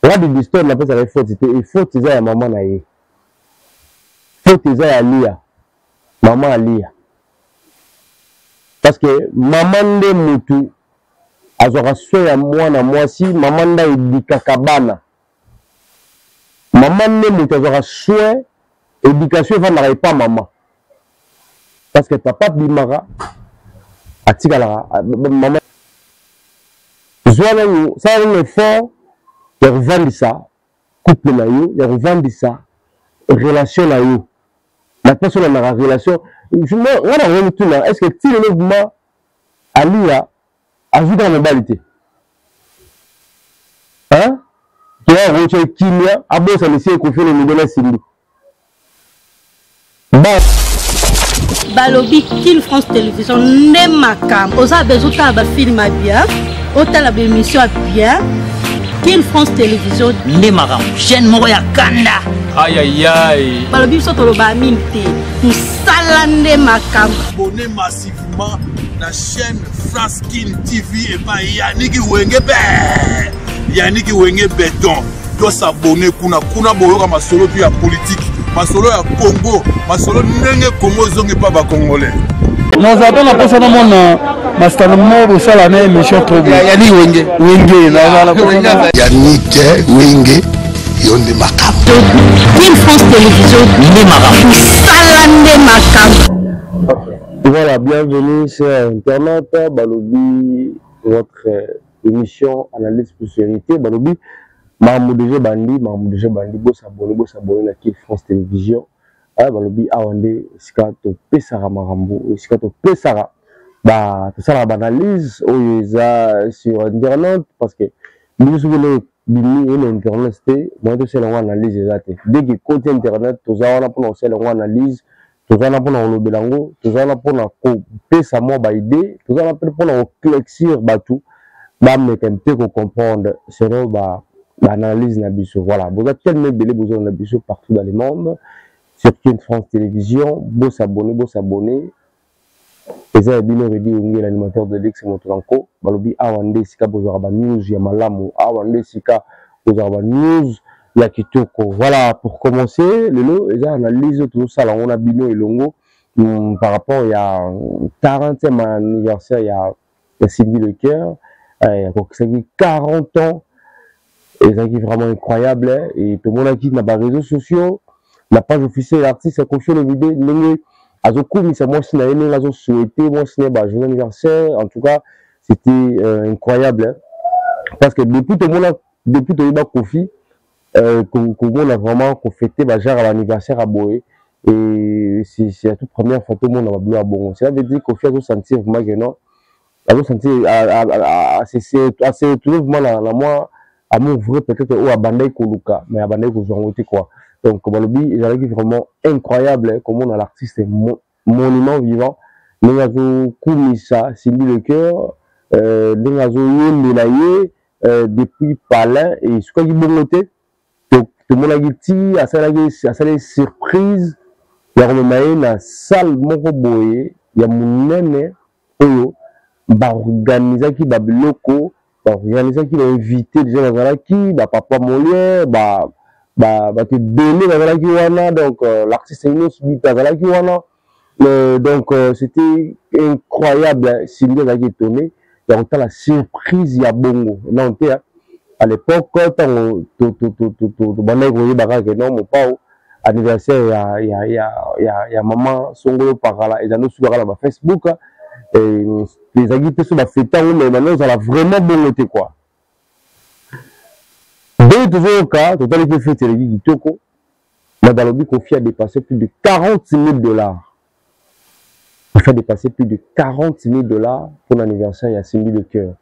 Regarde l'histoire de la personne avec faute, il faut que ya maman na ye. Faut que ya Lia. Maman Lia. Parce que maman de mutu azora soya mwana mwasi, maman da edikaka bana. Maman de mutu azora soya éducation va n'arriver pas maman. Parce que papa bimara atikala maman. Zoala ça un effort de revendre ça couple na yo, de revendre ça relation na yo. La personne a une relation. Est-ce que tu le mouvement Alia ajoute dans la modalité? Hein? Tu as reçu Kimia, Abo ça me sait qu'on fait le modèle Simbi. Balobi King France Télévision n'est ma cam. Aux besoin de film bien, autant la émission bien. King France Télévision n'est ma cam. Chaîne Moya Kanda. Aïe aïe aïe. Balobi soto lo ba minté. Nous salande ma cam. Abonnez massivement la chaîne France King TV et pas Yannick Wengebe. Yannick Wenge béton. Doit s'abonner kuna boyoka masolo puis ya politique. Masolo ya Congo, masolo ndenge Congo zongi pa ba congolais. Nous avons la personne à mon master mot sur l'année émission trop bien. Yannick Wenge. Yannick Wenge. Yonde Makam. King France Télévision n'est ma cam. Salande ma cam. Voilà, bienvenue sur Internet. Balobi, votre émission Analyse pour Sécurité. Balobi. Mamoudege Bandi, bo s'abonner la King France Télévision. Balobi awande sika to pesara marambo, sika to pesara. Ba to sala analyse oza sur Internet parce que nous voulons bini et Internet c'était moi to sala analyse exacte. Dès que côté Internet to za wana pour sala analyse, to za na pour le belango, to za na pour na ko pesa mo ba idée, to za na pour na éclaircir batu. Ba me kempe ko comprendre c'est ba l'analyse Nabiso. Voilà, vous avez tellement belé besoin de Nabiso partout dans le monde. Sur King France Télévision, beau s'abonner. Et ça, bien dit, l'animateur de Lex Montranco. Balobi Awande Sika Bozaraba News, Yamalamu, Awande Sika Bozaraba News, Yakitoko. Voilà, pour commencer, le lot, ils analysent tout ça. On a Bino et Longo par rapport il y a 40e anniversaire, il y a Cindy Lecœur, il y a 40 ans. Et ça qui est vraiment incroyable, hein? Et tout le monde qui n'a pas de réseaux sociaux, la page officielle de l'artiste a confié le vidéo, c'est moi qui n'ai souhaité, moi qui n'ai pas joyeux anniversaire, en tout cas, c'était incroyable, hein? Parce que depuis tout le monde, depuis tout le monde a confié, qu'on a vraiment fêté, genre à l'anniversaire à Boé, et c'est la toute première fois que tout le monde a bleu à Bongo. Cela veut dire qu'on fait à sentir vraiment que non, à sentir, à se retrouver vraiment là, moi, à mon vrai peut-être au Abandai Koluka, mais Abandai Kozouangote quoi. Donc, Balobi, il est vraiment incroyable, hein, comment on a l'artiste monument vivant. Nengazo Koumissa, Cindy Lecœur, Nengazo Yondelaye, depuis Palin, et ce qu'il bon côté, tout le monde a dit, à ça les surprises, il y a remis la salle Moko Boye, il y a mon nene, Oyo, bah organiser qui va locaux. Organiser qui l'a invité déjà dans la qui, papa Molière, te donner dans la qui wana, donc l'artiste est venu dans la qui wana. Donc c'était incroyable, Cindy a été étonné. Il y a autant la surprise, il y a bongo. Non, à l'époque, quand on mon pao, anniversaire, il y a maman Songolo Parala, et nous sur la Facebook. Et les aguités sur la fête, mais maintenant, ça a vraiment bon été quoi. Dans le cas, total été fait les Guitoko, la Balobi Kofi a dépassé plus de 40 000 $. Kofi a dépassé plus de 40 000 $ pour l'anniversaire, il y a Cindy Lecœur.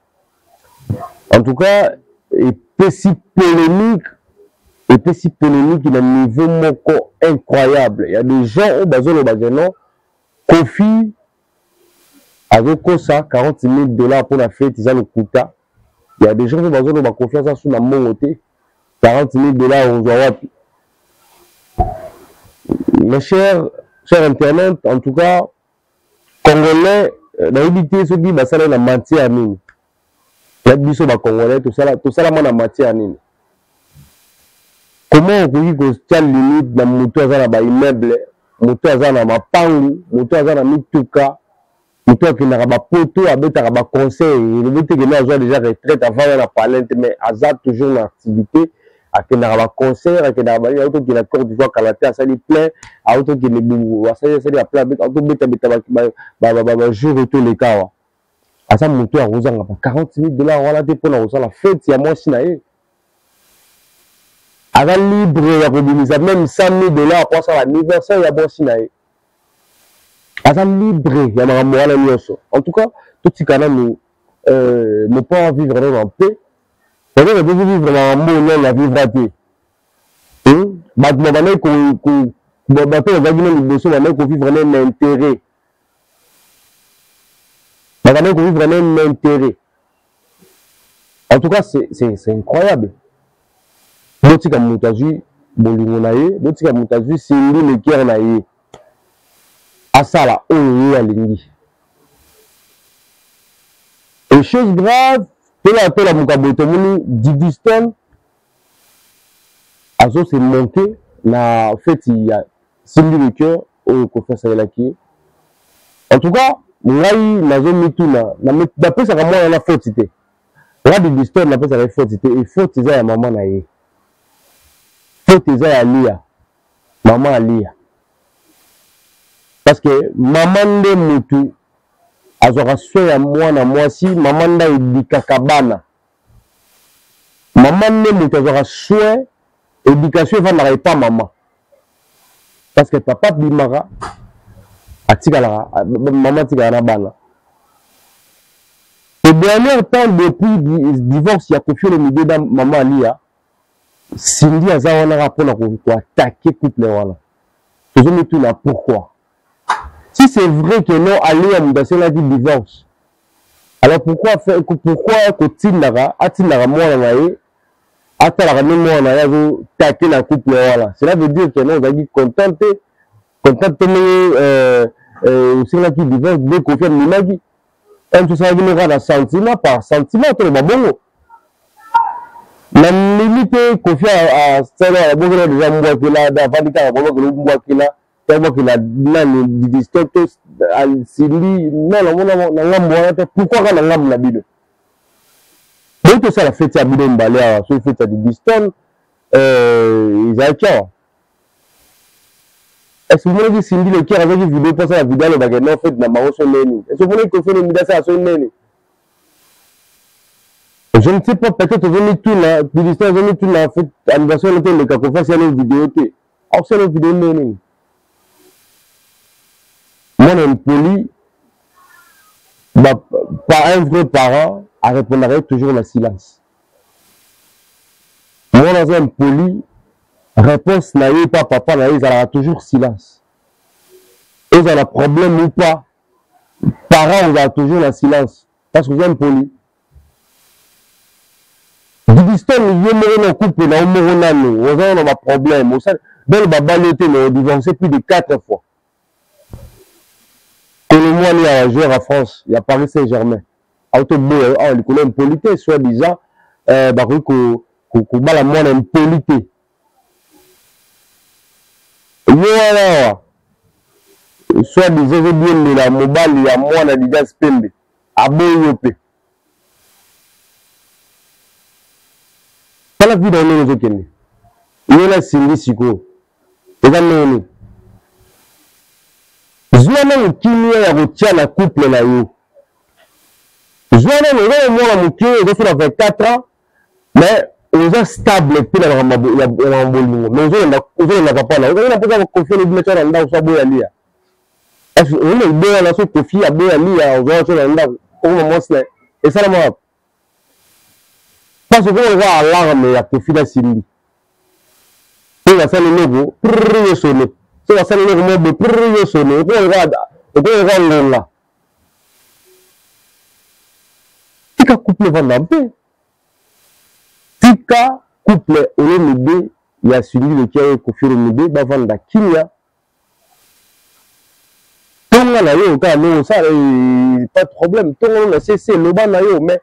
En tout cas, et peu si polémique, il a un niveau incroyable. Il y a des gens au Bazolo Bagano, Kofi, avec ça, 40 000 $ pour la fête, ils ont le quota. Il y a des gens qui ont confiance sur la monnaie. 40 000 $ on doit. Mes chers Internet, en tout cas, Congolais, la évité ceux qui va saler la matière à mine. Il y a des gens Congolais, tout ça, la matière à mine. comment okoki kotia limite na moto aza na baimmeuble, moto aza na mapangu, moto aza na mituka, moto akendaka bapoto abetaka baconseil elobi te kende azwa déjà retraite avant na palente mais aza toujours na activité akendaka baconseil akendaka bali autokende Côte d'Ivoire kala te asali plein autokende bungu asali aplein autobeta bajour etoleka awa aza moto akozanga ba $40,000 wana te mpona kosala fete ya mwasi na ye aza libre ya kobimisa même $100,000 po asala anniversaire ya mwasi na ye aza libre ya makambo wana nyonso. En tout cas totikana nous ne pas vivre en paix peut-être que vivre makambo non na vivre te bato babandaki bato bazalaki na liboso bandaki kovivre na intérêt babandaki kovivre na intérêt. En tout cas c'est incroyable. Botika moto azwi bolingo na ye botika moto azwi simbi lekere na ye asala oyo ye alingi. Et chose grave tola mokabo tomoni Diddy Stone azo se monter na feti ya simbi lekere oyo kofasalelaki. En tout cas ngai nazo mituna napesaka mwana na foti te nga Diddy Stone napesaka foti te e foti eza ya mama na ye foti eza ya Lia mama alia parce que mama nde mutu azwaka soin ya mwana mwasi mama nde edikaka bana mama nde mutu azwaka soin éducation evandaka epa mama parce que papa bimaka atikalaka mama atikala na bana. Le dernier temps depuis divorce ya Koffi Olomide mama alia Cindy aza wana rapona ko attaquer couple wana. Tozomi tout là pourquoi? Si c'est vrai que non Alia Mudasela dit divorce. Alors pourquoi Kotindara atindara mwana na ye atala même mwana ya zo taquer la couple wana. Cela veut dire que non zaki contente aussi là qui divorce de Koffi Olomide. Un tout ça qui me rend sentiment par sentiment to babongo. La limite Koffi a sala beaucoup de gens mbwakila da vandika ko ko mbwakila tellement que la Diddy Stone al Cindy non na ngambo te pourquoi kana ngambo na bido donc ça la fête ya bido mbale a so fête ya Diddy Stone Isaac est-ce que vous voulez Cindy le cœur avec vidéo pour ça la vidéo le bagage non fait na bango so neni est-ce que vous voulez Koffi Olomide ça so neni. Je ne sais pas, peut-être venu tout là, Diddy Stone venu tout là, fait anniversaire le temps de Kakoffa, c'est une vidéo. Alors c'est une vidéo non. Moi, un poli, pas un vrai parent, à répondre toujours le silence. Moi, dans un poli, réponse n'a pas papa, n'a eu toujours silence. Et ça a problème ou pas, parents, on a toujours le silence. Parce que vous êtes un poli. Diddy Stone il y a un couple na omoronano on a un problème au sein dans le babaloté on divorcé plus de 4 fois. Que le mois il y a un joueur à France il y a Paris Saint-Germain auto beau il connaît une polité soit disant ko bala mwana une polité voilà soit disant je bien de la mobile ya mwana déjà spende aboyope. La vie dans les autres il y a la Cindy Siko et dans les Zouana Mukini ya rotia la couple na yo Zouana le moi Mukini il fait 24 ans mais on est stable puis la rambolingo mais on n'a pas là on a pas confier le mettre dans dans sa boya lia est-ce on est bien là sur Koffi a boya lia on va sur dans on commence là et ça là parce que on va à l'arme ya Koffi na Cindy. On va faire le logo, prrrr sonné. On va faire le logo, prrrr sonné. On va là. Tika couple Vandampe. Tika couple Olomide ya Cindy le kia Koffi Olomide ba vanda kinya. Tonga na yo ka no ça pas de problème. Tonga na c'est le ban na yo mais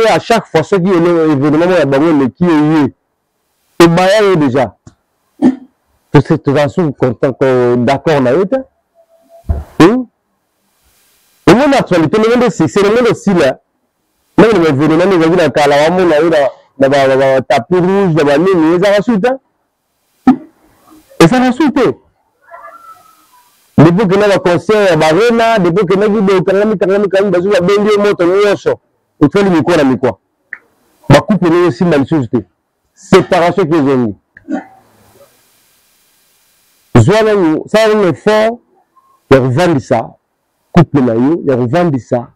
à chaque fois ce qui est événement à bango le qui est baya déjà. Tout d'accord na eux. Le monde actualité, le monde c'est le monde aussi là. Même les événements, les avis dans Kala, on a eu dans tapis rouge, dans la ligne, ils ont insulté. Et ça a insulté. Depuis que nous avons concert à Barena, depuis que nous avons vidéo, quand nous avons besoin de bien moto, nous avons il faut le micro, la micro. Ma couple est aussi dans le séparation qu'ils ont mis. Ça a un effort, il y a revendre ça. Couple na yo, il y a revendre ça.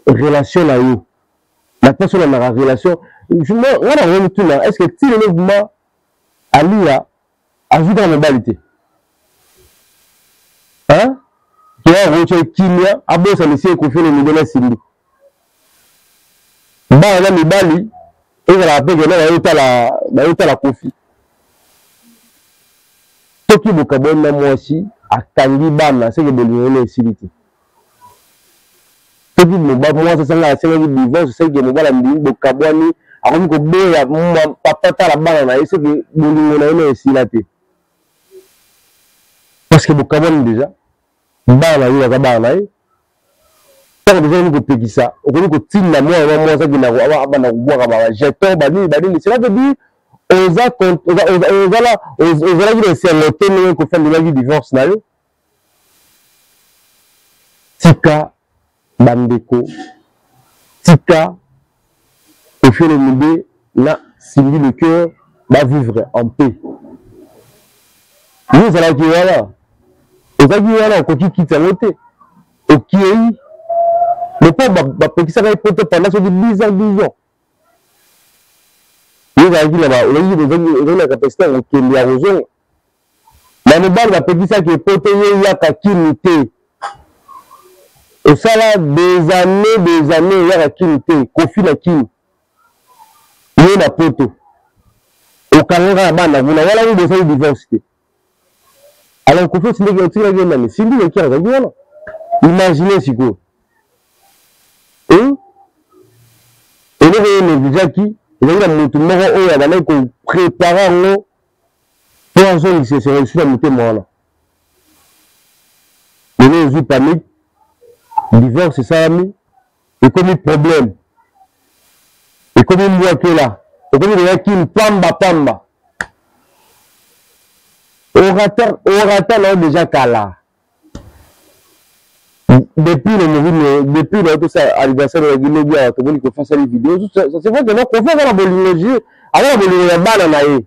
Relation na yo. La personne dans la relation. Est-ce que tu le mouvement Alia ajoute dans la modalité? Hein? Qui a reçu Kimia, Abo ça monsieur confié le modèle Sindi. Bah là mi bali, et la paix que la confie. Toki bokabon na moi aussi à Tangi Bana, c'est que bolino Siliti. Toki moba moi ça là, c'est que divorce, c'est que moba la mbi bokaboni, ako ko be ya papa ta la bana na, c'est que bolino na Silati. Parce que bokabon déjà bana yo ka bana tant déjà nous peut ça on peut que tin na moi ça qui na bana ko boire ba jeton bani cela veut dire aux c'est l'automne qu'on fait le divorce na yo tika bandeko tika au fur et à mesure là Sylvie le cœur va vivre en paix nous allons dire voilà on continue quitter l'autre ok le pauvre qui s'arrête pendant ce 10 ans il a dit là-bas, il a la capacité de qu'il y a raison. Mais le bal va petit ça qui est poté, il y a kakimité. Et ça là, des années, il y a kakimité, kofi la kim. Il y a la poto. Au calendrier à banda, vous n'avez pas besoin de diversité. Alors, kofi, c'est le gars qui est là, c'est lui qui a raison. Imaginez ce que. Et le déjà qui il y a un mort où il y a un préparant pour un jour, c'est reçu à monter moi. Il y a eu panique, divorce, c'est ça, ami. Et comme un problème. Et comme une voix qui est là. Et comme il y a qui une pamba. Orateur là déjà cala. Depuis le mouvement, depuis tout ça, anniversaire de la Guinée, il y a tout le monde qui fait ça les vidéos. C'est vrai que nous, on fait la bolinologie, alors la bolinologie, il y a bananaï.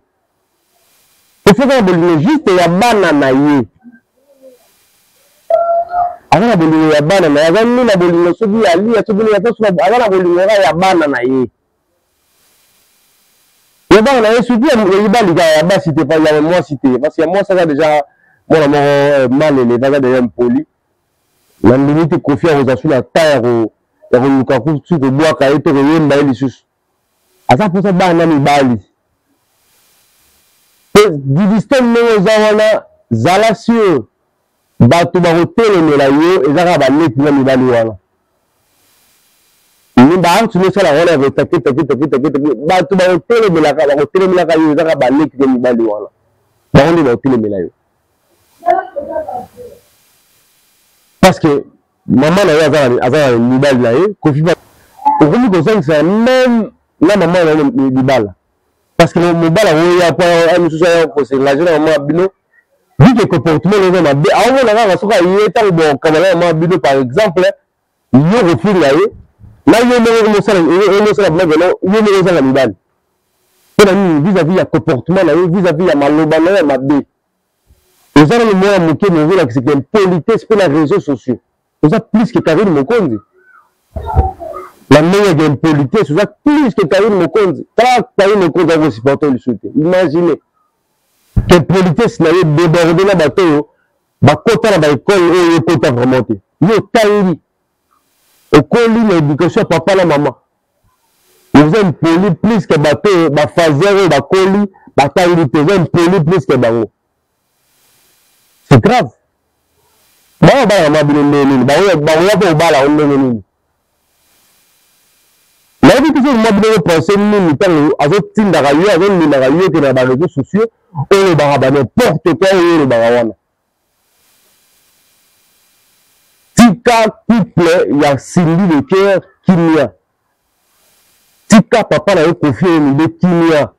On fait la bolinologie, il y a bananaï. Alors la bolinologie, il y a bananaï. Alors la bolinologie, il y a li, il y a tout le monde, alors la bolinologie, il y a bananaï. Il y a bananaï, surtout, il y a bas cité, pas il y a moi cité. Parce que moi, ça va déjà, moi, la mal, les vagues déjà impoli. La limite confiance aux assurances la terre au Lukaku sur le bois qui est réel dans les sous. À ça pour ça bana mi bali. Diviston no zawana zalasio batu ba hotel melayo ezaka ba net na mi bali wana. Ni ba tu ne sala wala avec taki batu ba hotel melaka yo ezaka ba net na mi bali wana. Ba on ba hotel melayo. Parce que maman a un libal là, Kofi va. Au premier conseil, c'est même la maman a un libal. Parce que mon bal a pas un social pour c'est la jeune maman bino. Vu que le comportement les gens a bien. Avant la race, il est tant bon comme la maman bino par exemple, il y a refus là. Là il y a un ça, il y a un libal. Vis-à-vis du comportement là, vis-à-vis de maloba là, ma bé. Vous avez le mot à moquer, mais vous avez c'est une politesse pour les réseaux sociaux. Vous avez plus que Karine Mokonzi. La meilleure d'une politesse, vous avez plus que Karine Mokonzi. Quand Karine Mokonzi a vos supporters le soutien, imaginez que politesse n'a pas débordé la bataille, bah côté la école et côté vraiment. Yo tangi, au colis l'éducation papa la maman. Vous avez poli plus que bataille, bah fazer, bah colis, bah tangi, vous avez poli plus que bango. C'est grave. Mais dit que c'est moi de penser nous temps azotindaka yo azolindaka yo ke na ba réseaux sociaux oyo baka n'importe quoi oyo baka wana tika couple ya Cindy de cœur kimia tika papa na yo confier ni de kimia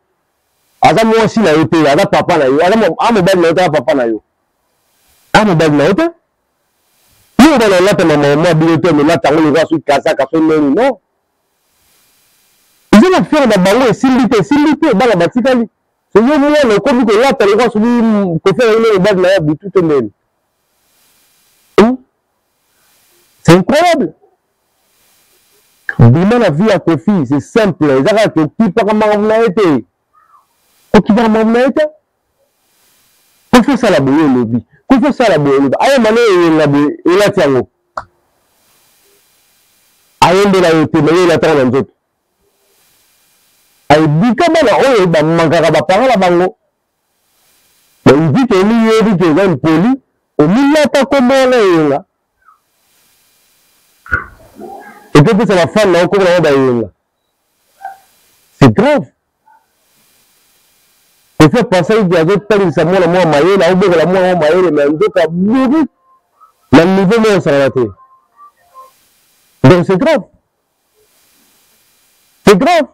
aza mwasi na yo te aza papa na yo aza mobali na yo te papa na yo mobali na yo te yo bana lata mama mwa bilote me lata ngo le rasu kasa kaso neni non ils ont affaire na bango esilite bana batikali c'est yo mwana okomi kolata le rasu ko faire le bag na ya bitu te neni c'est incroyable. Bima la vie à Kofi, c'est simple. Ils arrêtent que qui par ma été. Qui par ma été. Qu'on fait ça la boue le bi. Qu'on fait ça la boue. Aïe mané la boue et la tiango. Aïe de la été mais la tendre en tout. Aïe bika bana ba mangara ba parole la bango. Mais il dit que lui dit que est poli au milieu pas comme là. Et que c'est la femme là encore là. C'est grave. Il faut penser qu'il y a d'autres personnes qui sont moins maillés, là où la moins maillés, mais d'autres à bourrer. Le niveau moins ça va être. Donc c'est grave. C'est grave.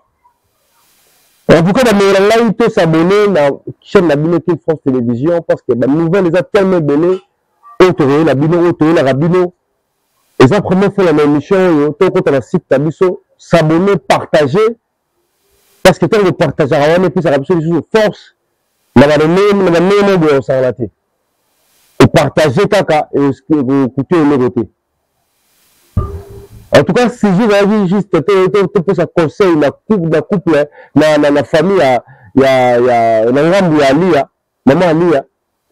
En tout cas, il faut s'abonner à la chaîne de la France Télévision parce que la nouvelle les a tellement donné. Autour la bino, autour la rabino. Et ça, première fois, la même émission, tout contre la site Tabiso, s'abonner, partager. Parce que tant que partager, on est plus à la force. On va donner le de s'arrêter. Et partager, caca, et écouter le côté. En tout cas, si je vais dire juste, tu ça conseil, la couple, la famille, il y a Lia, maman Lia,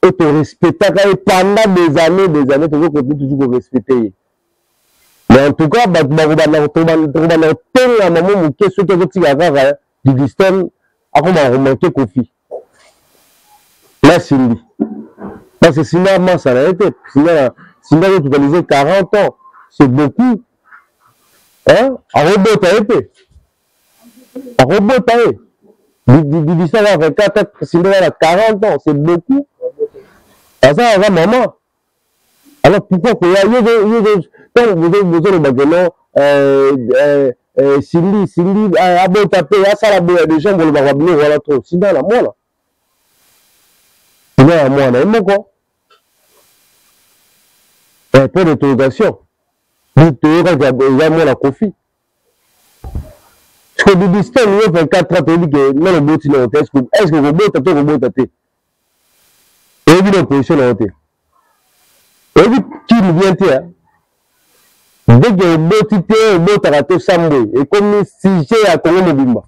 et te respecter, pendant des années, tu toujours respecter. Mais en tout cas, ceux qui ont du Diston, après remonté Kofi. Là, Cindy. Parce que sinon, ça a été. Sinon, il a totalisé 40 ans. C'est beaucoup. Hein? Un robot a été. Un robot a été. Du Diston a 24 ans, sinon, il a 40 ans. C'est beaucoup. Ça, ça va, maman. Alors pourquoi quand vous avez besoin de maintenant Cindy a beau taper à ça la boue des gens vont le voir bien voilà trop sinon la moi là sinon la moi là et quoi un peu d'interrogation vous te moi la Kofi parce que du distant il y a 24 ans tu dis que non le beau tu n'as est-ce que le robot taper et il est position là et puis, qui nous vient dire, dès que le beau tité, le beau tarato sambo, et comme si j'ai à Congo Mobimba,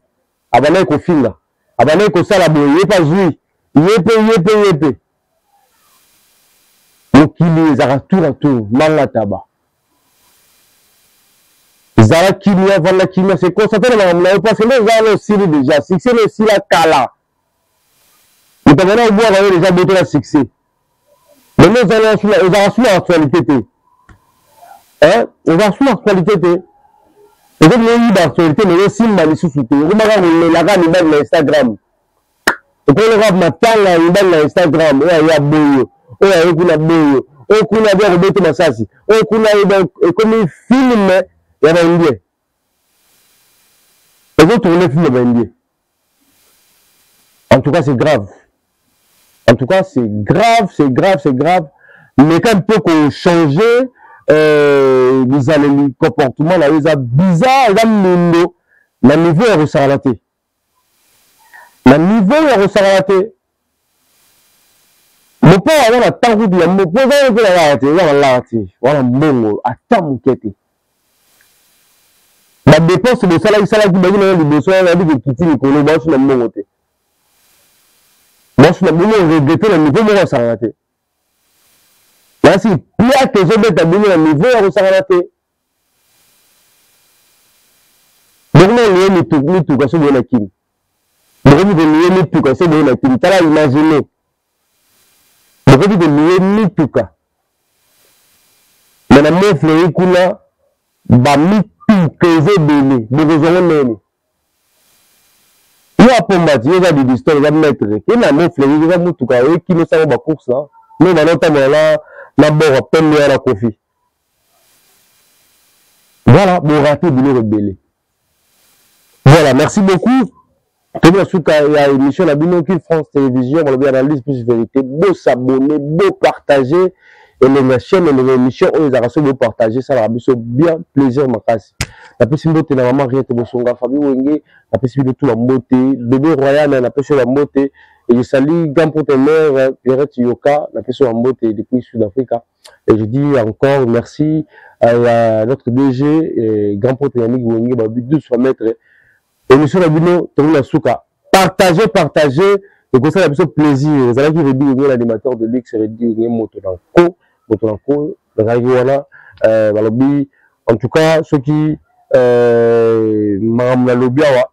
abané ko finga, abané ko salabo, il n'est pas joué, yépé. Donc, il est à tour, manga taba. Zara Kimia, Vanda Kimia, c'est constaté dans la parce que les gens ont aussi déjà, succès le aussi la Kala. Nous avons voir déjà d'autres la succès. Mais nous allons sur l'actualité. Hein? On va sur l'actualité. Et comme nous avons l'actualité, nous avons aussi mal sous-souté. Nous avons la gamme sur Instagram. Et quand on regarde maintenant la gamme sur Instagram, il y a Boyo, il y a Boyo, il y a Roberto Massassi, il y a comme un film, il y a un indien. Et vous tournez le film indien. En tout cas, c'est grave. En tout cas, c'est grave. Mais quand on peut changer, les comportements, là, ils sont bizarres, ils ont le niveau est ressaraté. Le niveau est ressaraté. Mon père, on a tant de bien, mon père, on a mon attends mon quête. La dépense de ça, il s'est dit, il a dit, il a dit, il a dit, moi, je suis regretté le niveau où on s'est arrêté. Là, si plaît que je mette à le niveau où on s'est arrêté. Donc, on est tout comme ça, on est qui. Donc, on est tout comme ça, on est qui. Tu as imaginé. Donc, on est tout comme ça. Mais la meuf, le écoula, bah, mi mukeze bele bokozongo nene yo apombati yo za bidistole za maître kena moflegi za mutuka oyekino sango bacourse na me banotambola na bora pembe ya na kofi voilà borate biloko ebele. Voilà, merci beaucoup. Comme la suite à l'émission la Binocule France Télévision, on va analyse plus vérité, beau s'abonner, beau partager et les chaînes et les émissions on les a reçus beau partager ça la bien plaisir ma casse. La possibilité de la maman Riette Bosonga Fabi Wenge, la possibilité de tout la beauté, bébé royal la possibilité de la beauté et je salue grand partenaire Pierrette Yoka, la possibilité de la beauté depuis Sud-Afrique et je dis encore merci à notre DG et grand partenaire Yannick Wenge, bah but de soit maître. Émission la Bino, Tourne la Souka. Partagez, et comme ça, il y a besoin de plaisir. Vous allez dire, l'animateur de l'X, Motonanko, en tout cas, ceux qui, Madame la Lobiawa,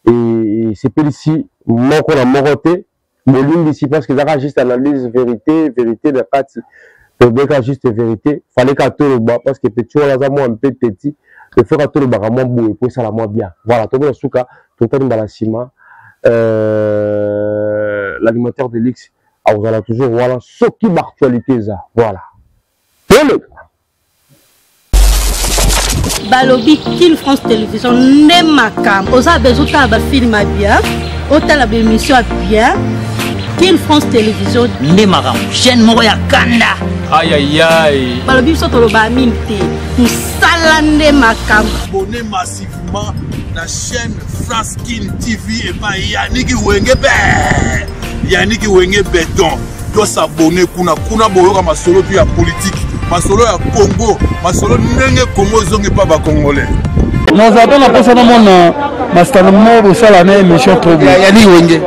et c'est pas ici, moi qu'on a moroté, mais l'une d'ici, parce que ça juste analyse vérité de partie, de juste vérité, fallait qu'à tout le bas, parce que tu vois, là, moi, un peu petit. Le faire à tout le barrement beau et puis ça la moins bien. Voilà, tout le souka, tout le balasima, l'animateur de l'X, vous allez toujours voilà ce qui l'actualité ça. Voilà. Balobi Kin France Télévision n'est ma cam. Vous avez besoin de film bien, autant de émission bien. Kin France Télévision n'est ma cam. Chaîne Moroya Kanda. Aïe aïe aïe. Balobi soto lo ba minté. Salande Makam. Abonnez massivement la chaîne France Kin TV et pas Yannick Wenge Yannick Wenge Béton. Doit s'abonner kuna boyoka masolo puis ya politique, masolo ya Congo, masolo ndenge Congo zonge pas ba congolais. Nous avons la personne à mon master mort ça l'année émission trop bien. Yannick Wenge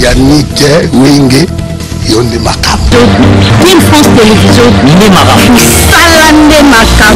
Yannick Wenge Yonde Makam. Kin France Télévision n'est ma cam. Salande Makam.